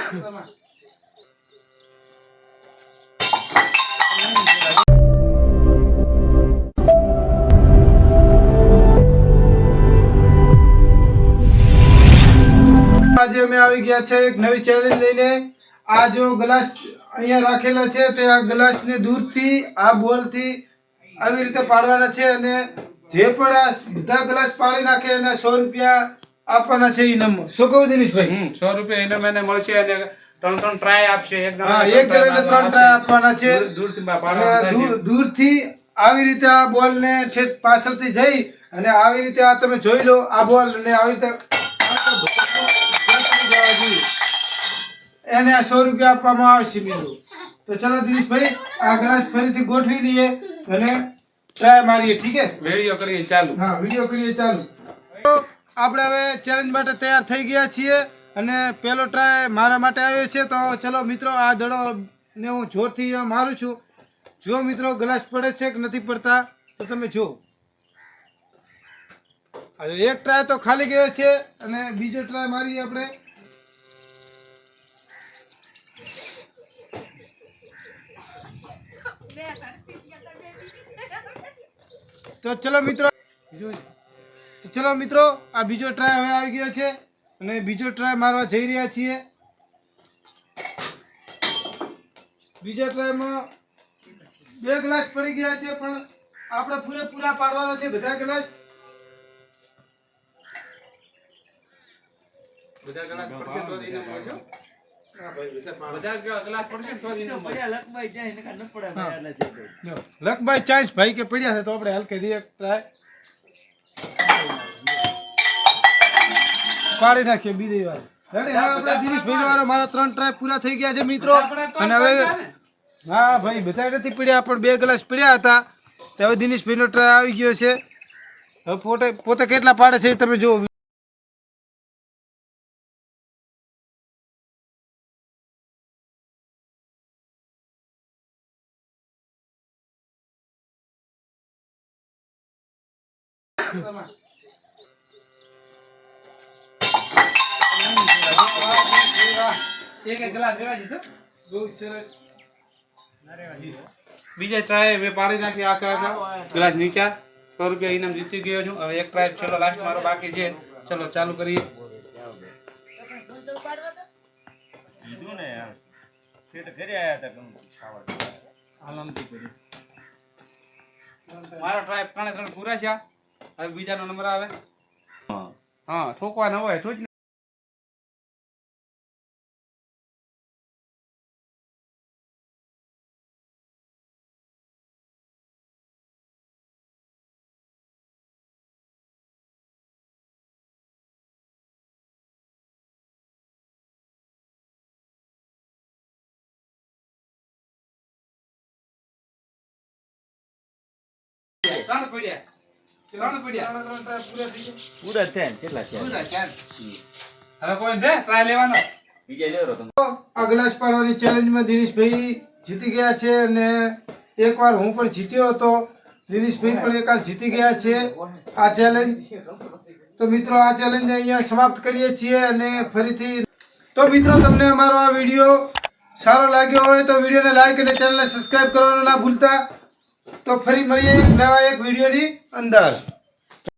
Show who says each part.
Speaker 1: આજે અમે આવી ગયા છે એક નવી ચેલેન્જ લઈને। આ જો ગ્લાસ અહીંયા રાખેલા છે તે આ ગ્લાસને દૂરથી આ બોલથી આવી રીતે પાડવાના છે અને જે પણ આ બધા ગ્લાસ પાડી નાખે એને 100 રૂપિયા આપવાના છે ઇનામ। શું કહું દિનેશભાઈ?
Speaker 2: 100 રૂપિયા ઇનામ એને મળશે અને ત્રણ ટ્રાય આપશે। એક
Speaker 1: જણાને 3 ટ્રાય આપવાના છે।
Speaker 2: દૂરથી પાડવાના
Speaker 1: દૂરથી આવી રીતે આ બોલને ઠેઠ પાછળથી જઈ અને આવી રીતે આ તમે જોઈ લો આ બોલ ને આવી રીતે એને 100 રૂપિયા આપવામાં આવશે મિત્રો। તો ચલો દિનેશભાઈ આ ગ્લાસ ફરીથી ગોઠવી લઈએ અને ટ્રાય મારીએ। ઠીક છે,
Speaker 2: વિડિયો કરીએ ચાલુ।
Speaker 1: હા, વિડિયો કરીએ ચાલુ। તો આપણે હવે ચેલેન્જ માટે તૈયાર થઈ ગયા છીએ અને પહેલો ટ્રાય મારા માટે આવ્યો છે। તો ચલો મિત્રો આ દડો ને હું જોરથી મારું છું। જો મિત્રો ગ્લાસ પડે છે કે નથી પડતા તો તમે જો। એક ટ્રાય તો ખાલી ગયો છે અને બીજો ટ્રાય મારીએ આપણે। તો ચલો મિત્રો આ બીજો ટ્રાય હવે આવી ગયો છે અને બીજો ટ્રાય મારવા જઈ રહ્યા છીએ। બીજા ટ્રાયમાં 2 ગ્લાસ પડી ગયા છે પણ આપણે પૂરેપૂરા પાડવાના છે બધા ગ્લાસ। લકભાઈ ચાન્સ ભાઈ કે પડ્યા છે તો આપણે હલકે દી એક ટ્રાય પાડી નાખીએ બીજી વાર। રેડી? હવે આપણે દિનેશભાઈ નો વારો મારા 3 ટ્રાય પૂરા થઈ ગયા છે મિત્રો અને હવે હા ભાઈ બધા નથી પડ્યા પણ 2 ગ્લાસ પડ્યા હતા તો હવે દિનેશભાઈ નો ટ્રાય આવી ગયો છે। હવે પોતે કેટલા પાડે છે તમે જુઓ।
Speaker 2: બીજા ટ્રાય મેં પાડી નાખી આખા ગ્લાસ નીચા। 100 રૂપિયા ઇનામ જીતી ગયો છું। હવે એક ટ્રાય ચલો લાસ્ટ મારો બાકી છે। ચલો ચાલુ કરીએ। મારો ટ્રાય 3 પૂરા છે। હવે બીજાનો નંબર આવે। હા ઠોકવા ન હોય ઠોક।
Speaker 3: પૂરા થયા ને કેટલા થયા?
Speaker 2: હવે કોઈ દે ટ્રાય લેવાનો
Speaker 3: બીજા લેરો તમે।
Speaker 1: આ ગ્લાસ પાડવાની ચેલેન્જમાં દિનેશભાઈ જીતી ગયા છે અને એકવાર હું પણ જીત્યો હતો। દિનેશભાઈ પણ એકવાર જીતી ગયા છે આ ચેલેન્જ। તો મિત્રો આ ચેલેન્જ અહીંયા સમાપ્ત કરીએ છીએ અને ફરીથી તો મિત્રો તમને અમારો આ વિડીયો સારો લાગ્યો હોય તો વિડીયોને લાઈક અને ચેનલને સબસ્ક્રાઇબ કરવાનું ના ભૂલતા। તો ફરી મળીએ નવા એક વિડીયોની અંદર।